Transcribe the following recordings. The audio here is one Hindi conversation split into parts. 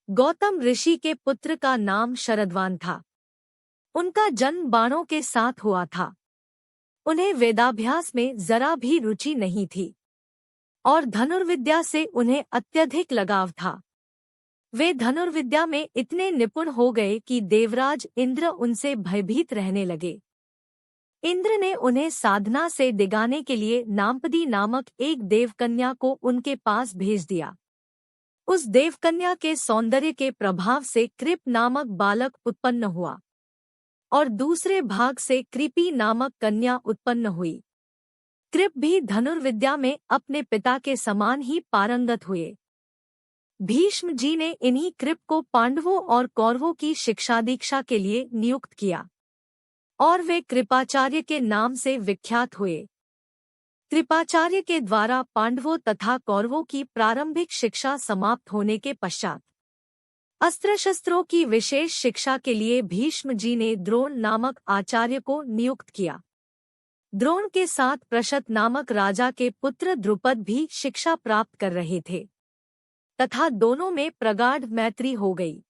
गौतम ऋषि के पुत्र का नाम शरद्वान था। उनका जन्म बाणों के साथ हुआ था। उन्हें वेदाभ्यास में जरा भी रुचि नहीं थी और धनुर्विद्या से उन्हें अत्यधिक लगाव था। वे धनुर्विद्या में इतने निपुण हो गए कि देवराज इंद्र उनसे भयभीत रहने लगे। इंद्र ने उन्हें साधना से डिगाने के लिए नाम्पदी नामक एक देवकन्या को उनके पास भेज दिया। उस देवकन्या के सौंदर्य के प्रभाव से कृप नामक बालक उत्पन्न हुआ और दूसरे भाग से कृपी नामक कन्या उत्पन्न हुई। कृप भी धनुर्विद्या में अपने पिता के समान ही पारंगत हुए। भीष्म जी ने इन्हीं कृप को पांडवों और कौरवों की शिक्षा दीक्षा के लिए नियुक्त किया और वे कृपाचार्य के नाम से विख्यात हुए। कृपाचार्य के द्वारा पांडवों तथा कौरवों की प्रारंभिक शिक्षा समाप्त होने के पश्चात अस्त्र शस्त्रों की विशेष शिक्षा के लिए भीष्म जी ने द्रोण नामक आचार्य को नियुक्त किया। द्रोण के साथ प्रशत नामक राजा के पुत्र द्रुपद भी शिक्षा प्राप्त कर रहे थे तथा दोनों में प्रगाढ़ मैत्री हो गई।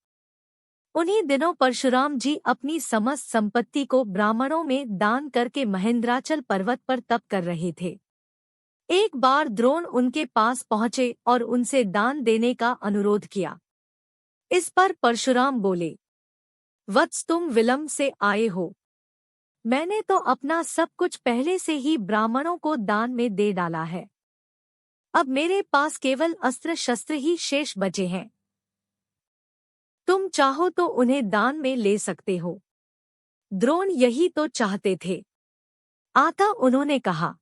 उन्हीं दिनों परशुराम जी अपनी समस्त संपत्ति को ब्राह्मणों में दान करके महेंद्राचल पर्वत पर तप कर रहे थे। एक बार द्रोण उनके पास पहुंचे और उनसे दान देने का अनुरोध किया। इस पर परशुराम बोले, वत्स तुम विलंब से आए हो। मैंने तो अपना सब कुछ पहले से ही ब्राह्मणों को दान में दे डाला है। अब मेरे पास केवल अस्त्र शस्त्र ही शेष बचे हैं। तुम चाहो तो उन्हें दान में ले सकते हो। द्रोण यही तो चाहते थे। आता उन्होंने कहा,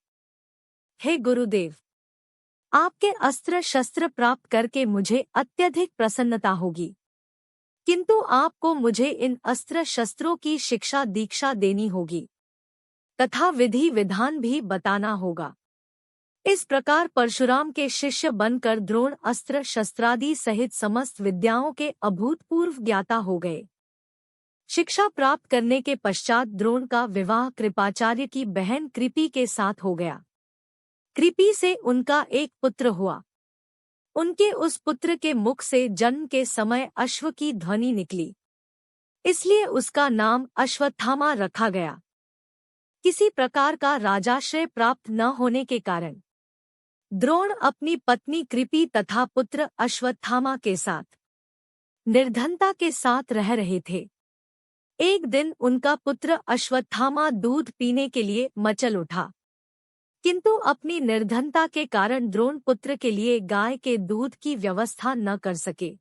हे गुरुदेव, आपके अस्त्र शस्त्र प्राप्त करके मुझे अत्यधिक प्रसन्नता होगी, किंतु आपको मुझे इन अस्त्र शस्त्रों की शिक्षा दीक्षा देनी होगी तथा विधि विधान भी बताना होगा। इस प्रकार परशुराम के शिष्य बनकर द्रोण अस्त्र शस्त्रादि सहित समस्त विद्याओं के अभूतपूर्व ज्ञाता हो गए। शिक्षा प्राप्त करने के पश्चात द्रोण का विवाह कृपाचार्य की बहन कृपी के साथ हो गया। कृपी से उनका एक पुत्र हुआ। उनके उस पुत्र के मुख से जन्म के समय अश्व की ध्वनि निकली, इसलिए उसका नाम अश्वत्थामा रखा गया। किसी प्रकार का राजाश्रय प्राप्त न होने के कारण द्रोण अपनी पत्नी कृपी तथा पुत्र अश्वत्थामा के साथ निर्धनता के साथ रह रहे थे। एक दिन उनका पुत्र अश्वत्थामा दूध पीने के लिए मचल उठा, किंतु अपनी निर्धनता के कारण द्रोण पुत्र के लिए गाय के दूध की व्यवस्था न कर सके।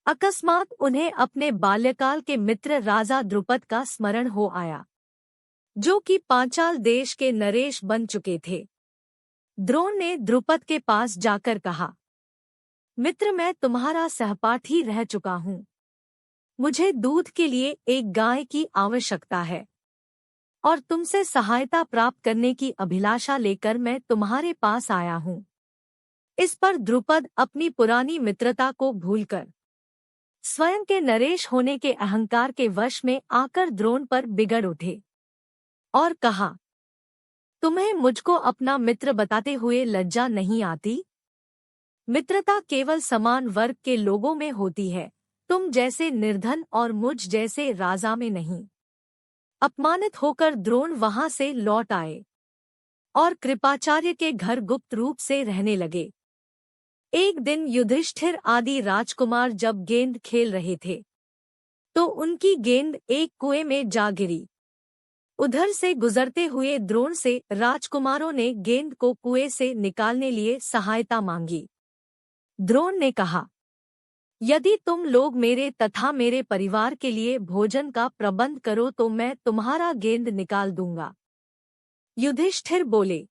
अकस्मात उन्हें अपने बाल्यकाल के मित्र राजा द्रुपद का स्मरण हो आया, जो कि पांचाल देश के नरेश बन चुके थे। द्रोण ने द्रुपद के पास जाकर कहा, मित्र, मैं तुम्हारा सहपाठी रह चुका हूँ। मुझे दूध के लिए एक गाय की आवश्यकता है और तुमसे सहायता प्राप्त करने की अभिलाषा लेकर मैं तुम्हारे पास आया हूँ। इस पर द्रुपद अपनी पुरानी मित्रता को भूलकर स्वयं के नरेश होने के अहंकार के वश में आकर द्रोण पर बिगड़ उठे और कहा, तुम्हें मुझको अपना मित्र बताते हुए लज्जा नहीं आती? मित्रता केवल समान वर्ग के लोगों में होती है, तुम जैसे निर्धन और मुझ जैसे राजा में नहीं। अपमानित होकर द्रोण वहां से लौट आए और कृपाचार्य के घर गुप्त रूप से रहने लगे। एक दिन युधिष्ठिर आदि राजकुमार जब गेंद खेल रहे थे तो उनकी गेंद एक कुएं में जा गिरी। उधर से गुजरते हुए द्रोण से राजकुमारों ने गेंद को कुएं से निकालने लिए सहायता मांगी। द्रोण ने कहा, यदि तुम लोग मेरे तथा मेरे परिवार के लिए भोजन का प्रबंध करो तो मैं तुम्हारा गेंद निकाल दूंगा। युधिष्ठिर बोले,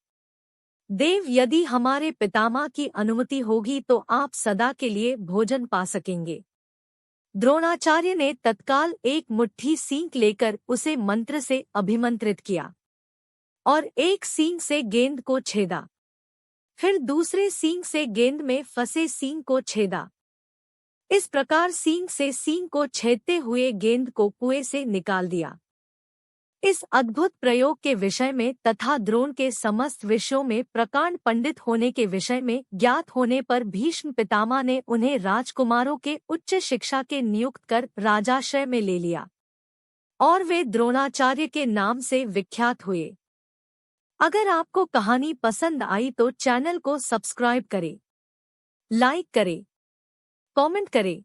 देव, यदि हमारे पितामह की अनुमति होगी तो आप सदा के लिए भोजन पा सकेंगे। द्रोणाचार्य ने तत्काल एक मुट्ठी सींग लेकर उसे मंत्र से अभिमंत्रित किया और एक सींग से गेंद को छेदा, फिर दूसरे सींग से गेंद में फंसे सींग को छेदा। इस प्रकार सींग से सींग को छेदते हुए गेंद को कुएं से निकाल दिया। इस अद्भुत प्रयोग के विषय में तथा द्रोण के समस्त विषयों में प्रकांड पंडित होने के विषय में ज्ञात होने पर भीष्म पितामह ने उन्हें राजकुमारों के उच्च शिक्षा के नियुक्त कर राजाश्रय में ले लिया और वे द्रोणाचार्य के नाम से विख्यात हुए। अगर आपको कहानी पसंद आई तो चैनल को सब्सक्राइब करें, लाइक करें, कमेंट करें